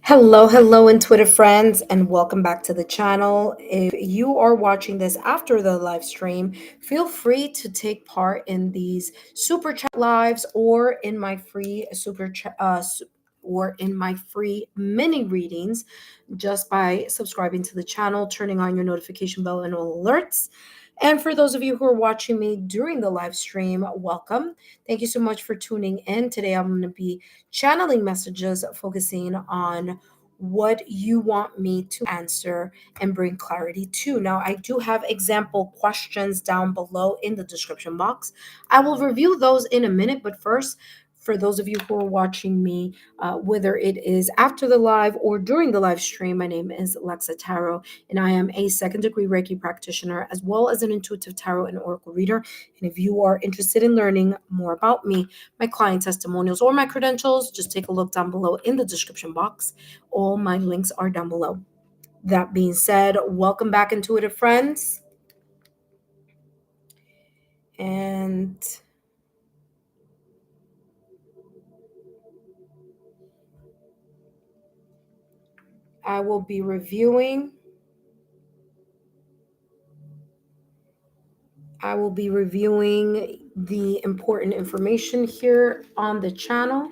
Hello, intuitive friends, and welcome back to the channel. If you are watching this after the live stream, feel free to take part in these super chat lives or in my free or in my free mini readings just by subscribing to the channel, turning on your notification bell and all alerts. And for those of you who are watching me during the live stream, welcome. Thank you so much for tuning in. Today I'm going to be channeling messages focusing on what you want me to answer and bring clarity to. Now, I do have example questions down below in the description box. I will review those in a minute, but first, for those of you who are watching me, whether it is after the live or during the live stream, my name is Lexa Tarot, and I am a second degree Reiki practitioner as well as an intuitive tarot and oracle reader. And if you are interested in learning more about me, my client testimonials, or my credentials, just take a look down below in the description box. All my links are down below. That being said, welcome back, intuitive friends. And I will be reviewing the important information here on the channel.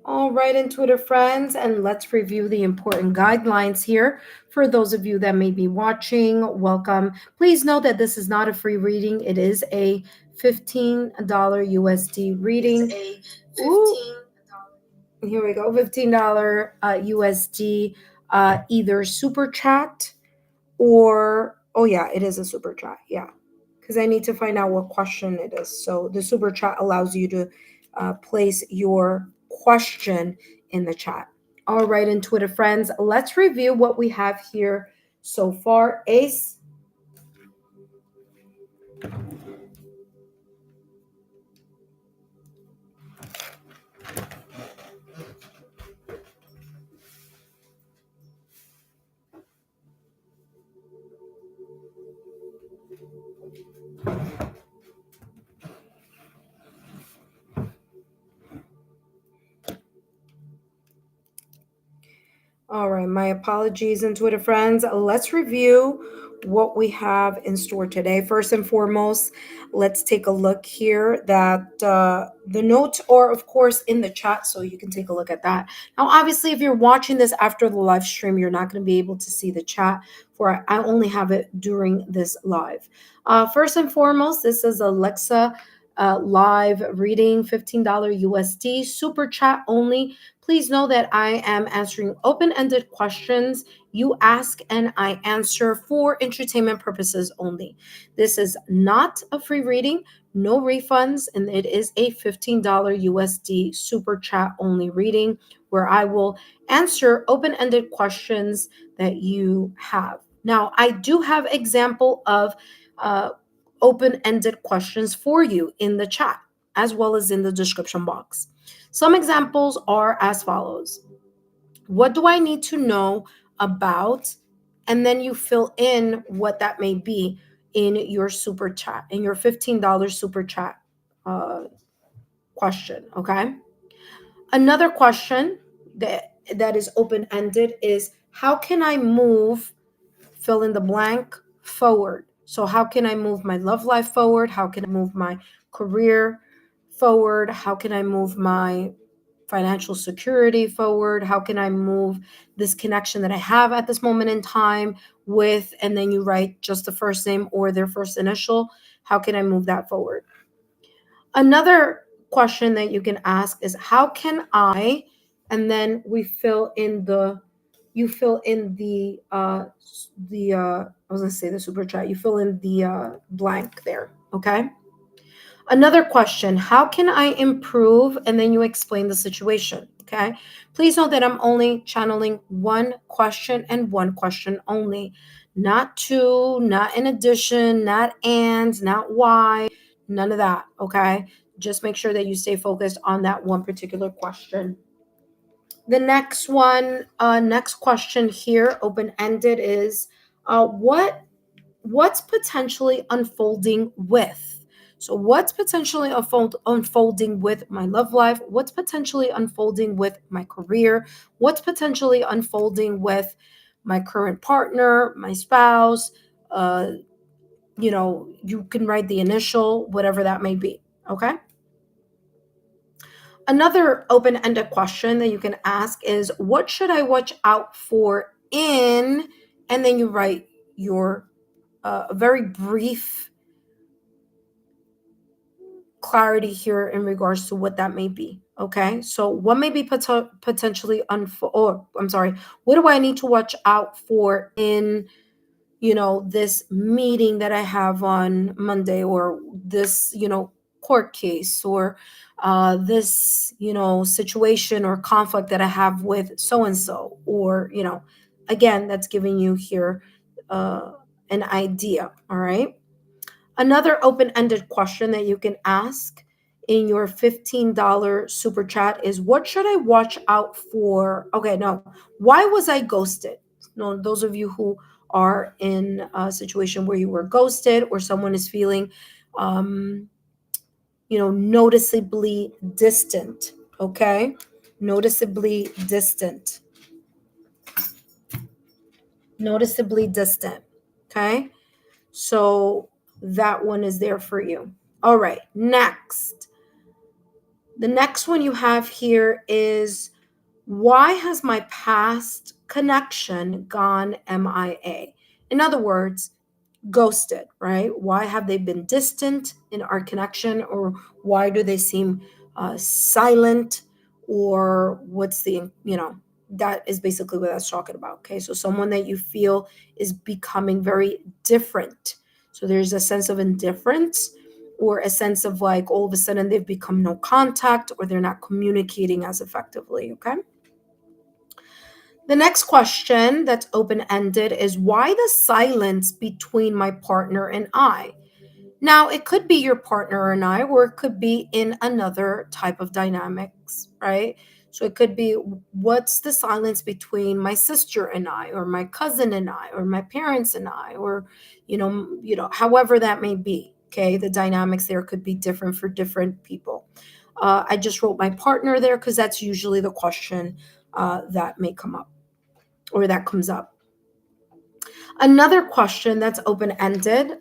All right, intuitive friends, and let's review the important guidelines here. For those of you that may be watching, welcome. Please know that this is not a free reading. It is a $15 USD reading. Here we go, $15 USD, either super chat or, oh yeah, it is a super chat, yeah. Because I need to find out what question it is. So the super chat allows you to place your question in the chat. All right, intuitive friends, let's review what we have here so far. Ace. All right, my apologies, intuitive friends. Let's review what we have in store today. First and foremost, let's take a look here that the notes are, of course, in the chat, so you can take a look at that. Now, obviously, if you're watching this after the live stream, you're not going to be able to see the chat, for I only have it during this live. First and foremost, this is a Lexa live reading, $15 USD, super chat only. Please know that I am answering open-ended questions. You ask and I answer for entertainment purposes only. This is not a free reading, no refunds, and it is a $15 USD super chat only reading where I will answer open-ended questions that you have. Now, I do have example of open-ended questions for you in the chat as well as in the description box. Some examples are as follows. What do I need to know about? And then you fill in what that may be in your super chat, in your $15 super chat question, okay? Another question that is open-ended is, how can I move, fill in the blank, forward? So how can I move my love life forward? How can I move my career forward? How can I move my financial security forward? How can I move this connection that I have at this moment in time with, and then you write just the first name or their first initial. How can I move that forward? Another question that you can ask is, how can I, and then we fill in the, you fill in the I was gonna say the super chat, you fill in the blank there, okay? Another question, how can I improve? And then you explain the situation, okay? Please note that I'm only channeling one question and one question only, not two, not in addition, not and, not why, none of that, okay? just make sure that you stay focused on that one particular question. The next one, next question here, open-ended, is what's potentially unfolding with? So what's potentially unfolding with my love life? What's potentially unfolding with my career? What's potentially unfolding with my current partner, my spouse? You can write the initial, whatever that may be. Okay. Another open-ended question that you can ask is, what should I watch out for in, and then you write your very brief clarity here in regards to what that may be. Okay, so what may be potentially what do I need to watch out for in, this meeting that I have on Monday, or this, court case, or this, situation or conflict that I have with so and so, or, again, that's giving you here an idea. All right. Another open-ended question that you can ask in your $15 super chat is, what should I watch out for? Okay, no. Why was I ghosted? No, those of you who are in a situation where you were ghosted, or someone is feeling noticeably distant, okay? Noticeably distant. Noticeably distant. Okay? So that one is there for you. All right, next. The next one you have here is, why has my past connection gone MIA? In other words, ghosted, right? Why have they been distant in our connection, or why do they seem silent, or what's the, that is basically what that's talking about. Okay, so someone that you feel is becoming very different. So there's a sense of indifference, or a sense of like all of a sudden they've become no contact, or they're not communicating as effectively. Okay. The next question that's open-ended is, why the silence between my partner and I? Now, it could be your partner and I, or it could be in another type of dynamics, right? So it could be, what's the silence between my sister and I, or my cousin and I, or my parents and I, or however that may be. Okay, the dynamics there could be different for different people. I just wrote my partner there because that's usually the question that may come up, or that comes up. Another question that's open-ended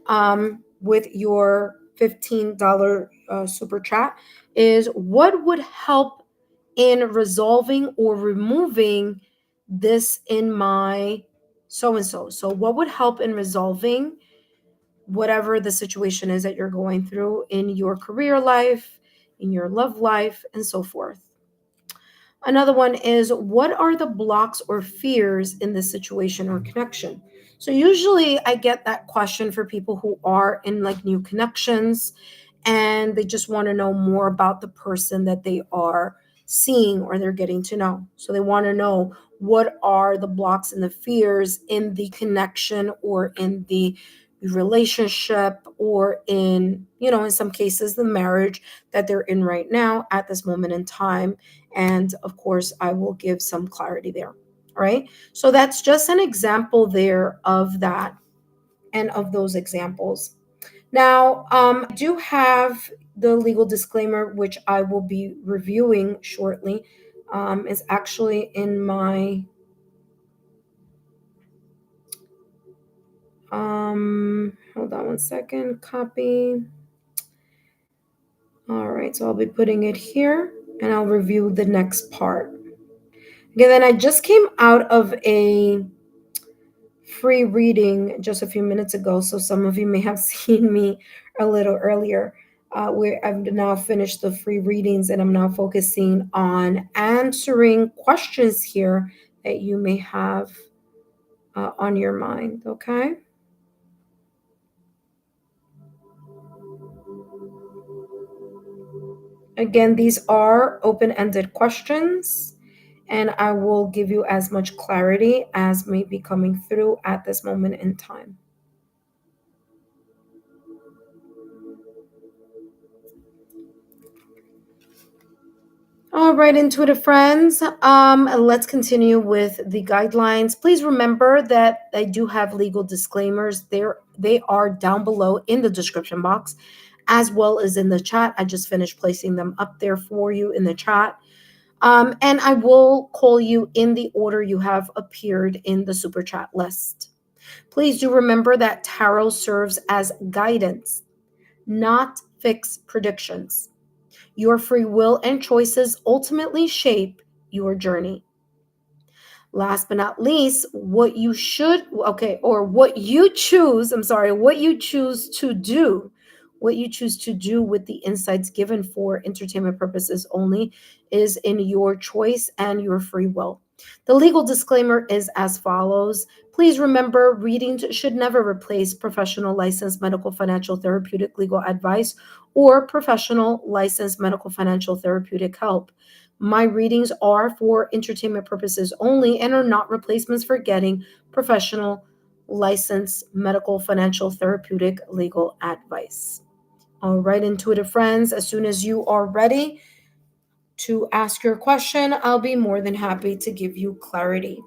with your $15 super chat is, what would help in resolving or removing this in my so-and-so? So what would help in resolving whatever the situation is that you're going through in your career life, in your love life, and so forth? Another one is, what are the blocks or fears in this situation or connection? So usually I get that question for people who are in like new connections, and they just want to know more about the person that they are seeing or they're getting to know. So they want to know, what are the blocks and the fears in the connection, or in the relationship, or in some cases the marriage that they're in right now at this moment in time. And of course, I will give some clarity there. All right. So that's just an example there of that, and of those examples. Now, I do have the legal disclaimer, which I will be reviewing shortly. It's actually in my hold on one second, copy. All right, so I'll be putting it here, and I'll review the next part. Again, then I just came out of a free reading just a few minutes ago, so some of you may have seen me a little earlier, where I've now finished the free readings, and I'm now focusing on answering questions here that you may have on your mind. Okay. Again, these are open-ended questions, and I will give you as much clarity as may be coming through at this moment in time. All right, intuitive friends. Let's continue with the guidelines. Please remember that I do have legal disclaimers. They are down below in the description box, as well as in the chat. I just finished placing them up there for you in the chat. And I will call you in the order you have appeared in the super chat list. Please do remember that tarot serves as guidance, not fixed predictions. Your free will and choices ultimately shape your journey. Last but not least, what you choose to do with the insights given for entertainment purposes only is in your choice and your free will. The legal disclaimer is as follows. Please remember, readings should never replace professional licensed medical, financial, therapeutic, legal advice or professional licensed medical, financial, therapeutic help. My readings are for entertainment purposes only and are not replacements for getting professional, licensed medical, financial, therapeutic, legal advice. All right, intuitive friends, as soon as you are ready to ask your question, I'll be more than happy to give you clarity.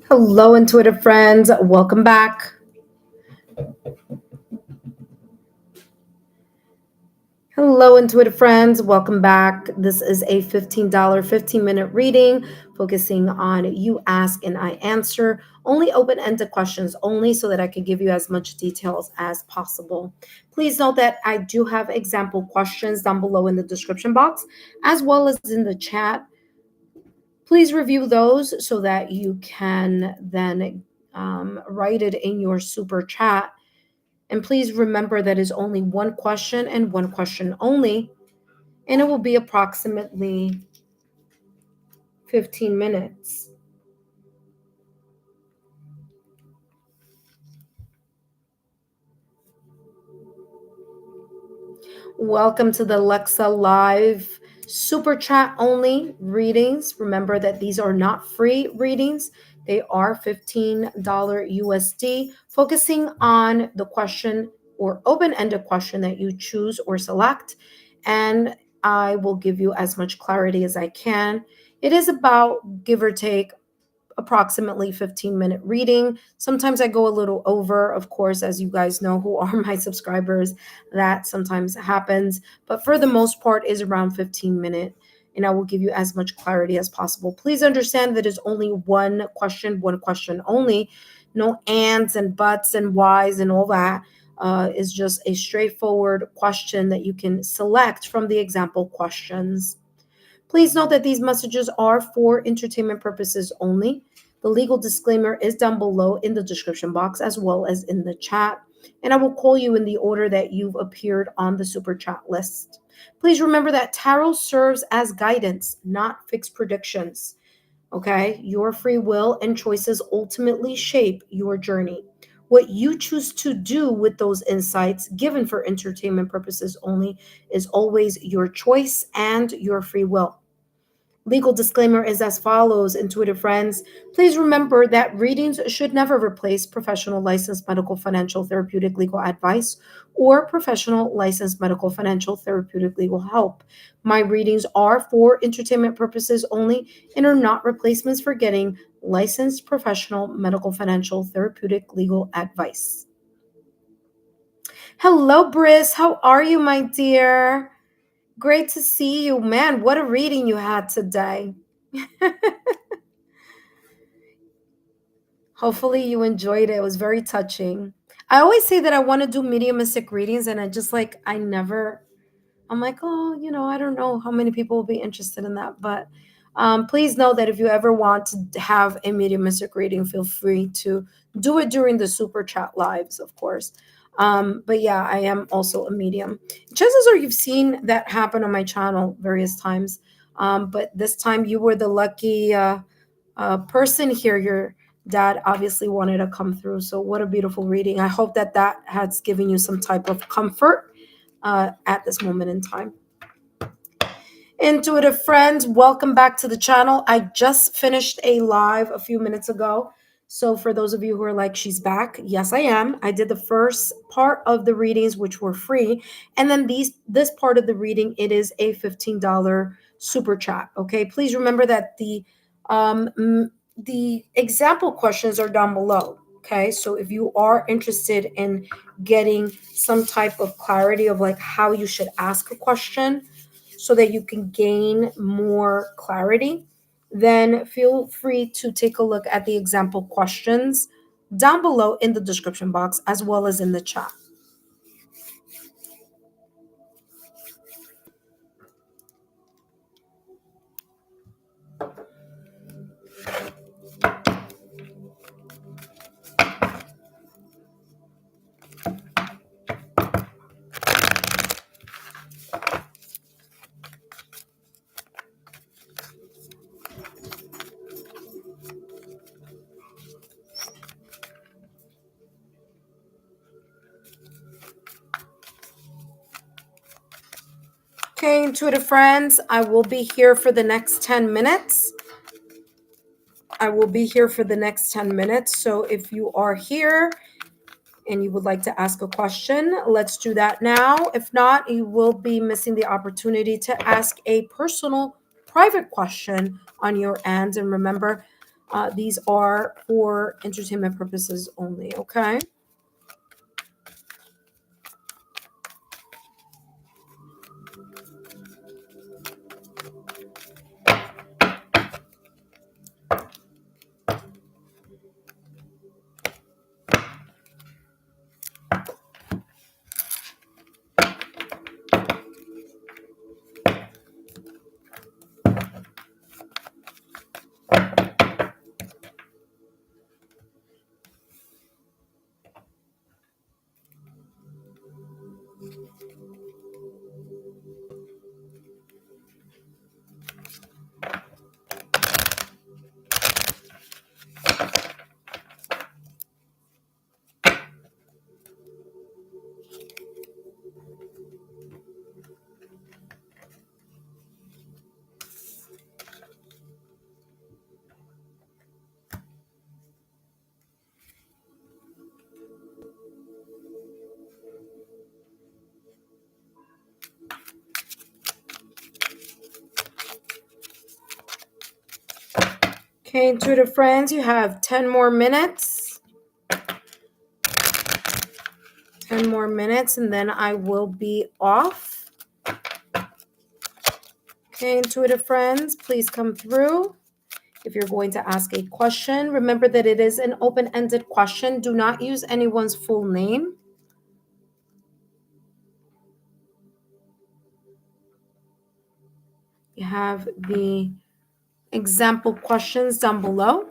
Hello, intuitive friends. Welcome back. Hello, intuitive friends. Welcome back. This is a $15, 15-minute reading focusing on you ask and I answer. Only open-ended questions only so that I can give you as much details as possible. Please note that I do have example questions down below in the description box as well as in the chat. Please review those so that you can then write it in your super chat. And please remember that is only one question and one question only. And it will be approximately 15 minutes. Welcome to the Lexa Live Super Chat only readings. Remember that these are not free readings. They are $15 USD, focusing on the question or open-ended question that you choose or select. And I will give you as much clarity as I can. It is about, give or take, approximately 15-minute reading. Sometimes I go a little over, of course, as you guys know who are my subscribers, that sometimes happens, but for the most part is around 15-minute, and I will give you as much clarity as possible. Please understand that it's only one question only. No ands and buts and whys and all that. Is just a straightforward question that you can select from the example questions. Please note that these messages are for entertainment purposes only. The legal disclaimer is down below in the description box as well as in the chat. And I will call you in the order that you've appeared on the super chat list. Please remember that tarot serves as guidance, not fixed predictions. Okay? Your free will and choices ultimately shape your journey. What you choose to do with those insights given for entertainment purposes only is always your choice and your free will. Legal disclaimer is as follows, intuitive friends. Please remember that readings should never replace professional licensed medical financial therapeutic legal advice or professional licensed medical financial therapeutic legal help. My readings are for entertainment purposes only and are not replacements for getting licensed professional medical financial therapeutic legal advice. Hello, Briss. How are you, my dear? Great to see you. Man, what a reading you had today. Hopefully you enjoyed it. It was very touching. I always say that I want to do mediumistic readings and I'm like, oh, I don't know how many people will be interested in that. But please know that if you ever want to have a mediumistic reading, feel free to do it during the super chat lives, of course. But yeah, I am also a medium. Chances are you've seen that happen on my channel various times. But this time you were the lucky person here. Your dad obviously wanted to come through. So what a beautiful reading. I hope that has given you some type of comfort at this moment in time. Intuitive friends, welcome back to the channel. I just finished a live a few minutes ago. So for those of you who are like, she's back, yes, I am. I did the first part of the readings, which were free. And then this part of the reading, it is a $15 super chat. Okay, please remember that the example questions are down below. Okay, so if you are interested in getting some type of clarity of like how you should ask a question, so that you can gain more clarity, then feel free to take a look at the example questions down below in the description box as well as in the chat. Okay, intuitive friends, I will be here for the next 10 minutes. I will be here for the next 10 minutes. So if you are here and you would like to ask a question, let's do that now. If not, you will be missing the opportunity to ask a personal, private question on your end. And remember, these are for entertainment purposes only, okay? Okay, intuitive friends, you have 10 more minutes. 10 more minutes, and then I will be off. Okay, intuitive friends, please come through. If you're going to ask a question, remember that it is an open-ended question. Do not use anyone's full name. You have the example questions down below,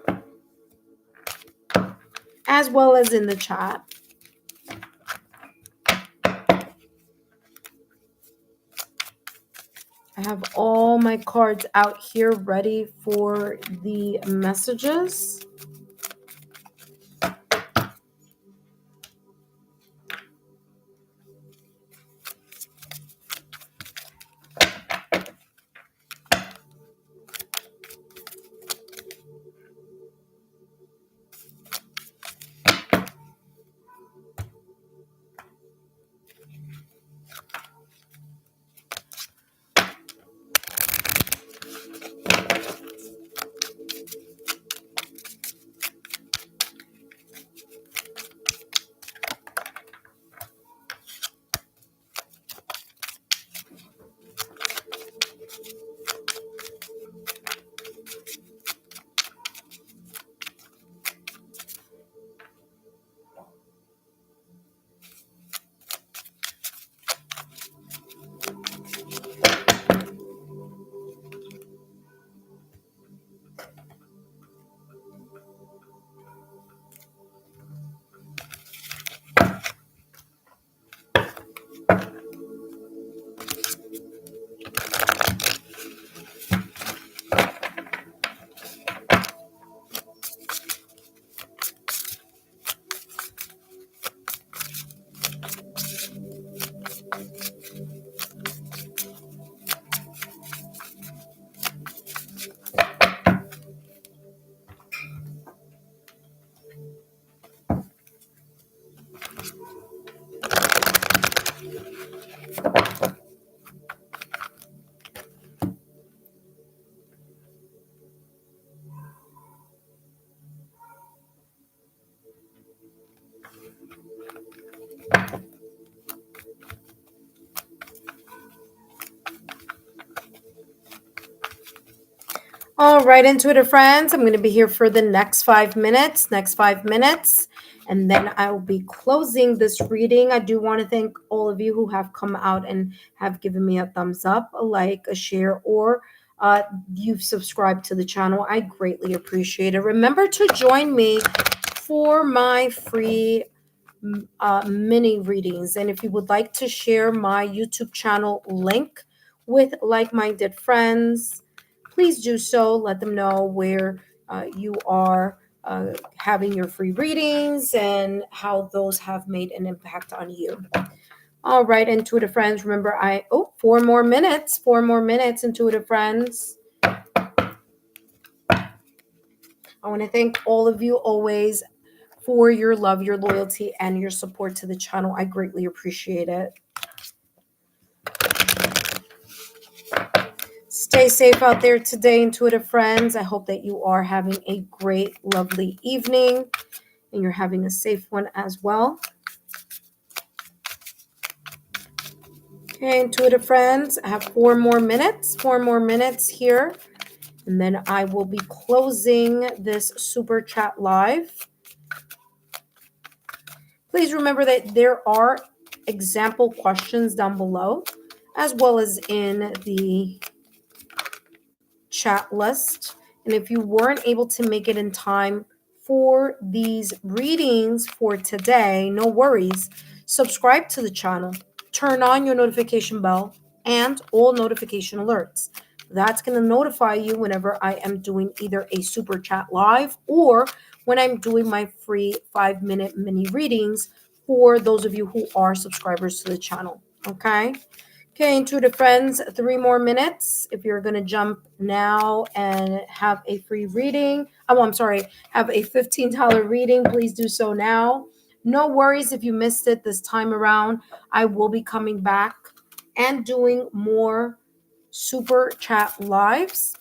as well as in the chat. I have all my cards out here ready for the messages. All right, intuitive friends, I'm going to be here for the next 5 minutes, and then I will be closing this reading. I do want to thank all of you who have come out and have given me a thumbs up, a like, a share, or you've subscribed to the channel. I greatly appreciate it. Remember to join me for my free mini readings. And if you would like to share my YouTube channel link with like-minded friends, please do so. Let them know where you are having your free readings and how those have made an impact on you. All right, intuitive friends, remember 4 more minutes, intuitive friends. I want to thank all of you always for your love, your loyalty, and your support to the channel. I greatly appreciate it. Stay safe out there today, intuitive friends. I hope that you are having a great, lovely evening and you're having a safe one as well. Okay, intuitive friends, I have 4 more minutes here, and then I will be closing this super chat live. Please remember that there are example questions down below, as well as in the chat list. And if you weren't able to make it in time for these readings for today, no worries. Subscribe to the channel, turn on your notification bell and all notification alerts. That's going to notify you whenever I am doing either a super chat live or when I'm doing my free 5-minute mini readings for those of you who are subscribers to the channel. Okay. Okay, intuitive friends, 3 more minutes. If you're going to jump now and have a free reading, have a $15 reading, please do so now. No worries if you missed it this time around. I will be coming back and doing more super chat lives.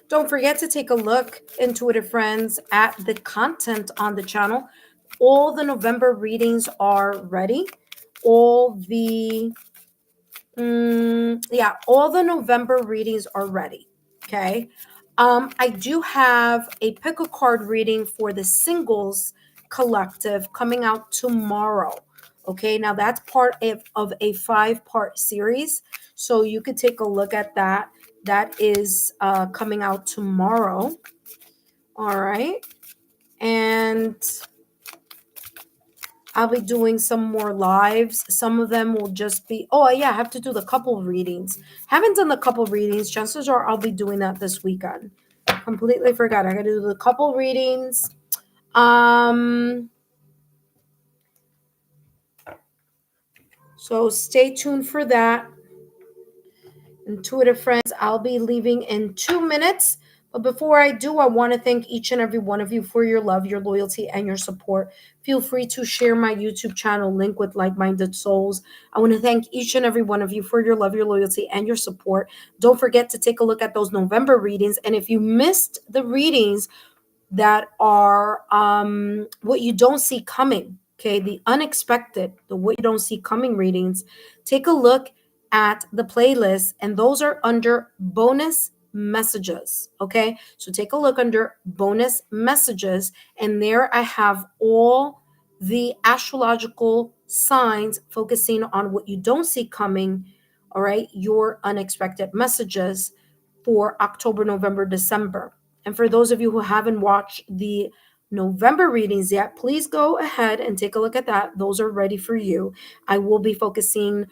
Don't forget to take a look, intuitive friends, at the content on the channel. All the November readings are ready. All the November readings are ready. Okay. I do have a pick a card reading for the singles collective coming out tomorrow. Okay, now that's part of a 5-part series. So you could take a look at that. That is coming out tomorrow. All right. And I'll be doing some more lives. Some of them will just be, I have to do the couple readings. Haven't done the couple readings. Chances are I'll be doing that this weekend. Completely forgot. I got to do the couple readings. So stay tuned for that. Intuitive friends, I'll be leaving in 2 minutes. But before I do, I want to thank each and every one of you for your love, your loyalty, and your support. Feel free to share my YouTube channel link with like-minded souls. I want to thank each and every one of you for your love, your loyalty, and your support. Don't forget to take a look at those November readings. And if you missed the readings that are what you don't see coming, okay, the unexpected, the what you don't see coming readings, take a look at the playlist, and those are under bonus messages. Okay, so take a look under bonus messages, and there I have all the astrological signs focusing on what you don't see coming. All right, your unexpected messages for October, November, December. And for those of you who haven't watched the November readings yet, please go ahead and take a look at that. Those are ready for you. I will be focusing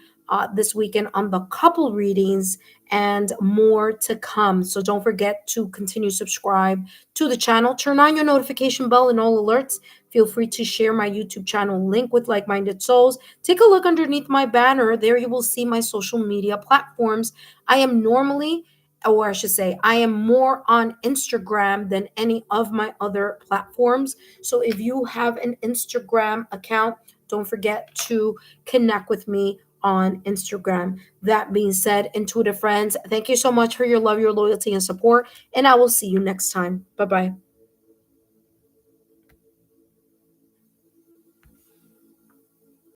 this weekend on the couple readings and more to come. So don't forget to continue subscribe to the channel. Turn on your notification bell and all alerts. Feel free to share my YouTube channel link with like-minded souls. Take a look underneath my banner. There you will see my social media platforms. I am I am more on Instagram than any of my other platforms. So if you have an Instagram account, don't forget to connect with me on Instagram. That being said, intuitive friends, thank you so much for your love, your loyalty, and support. And I will see you next time. Bye-bye.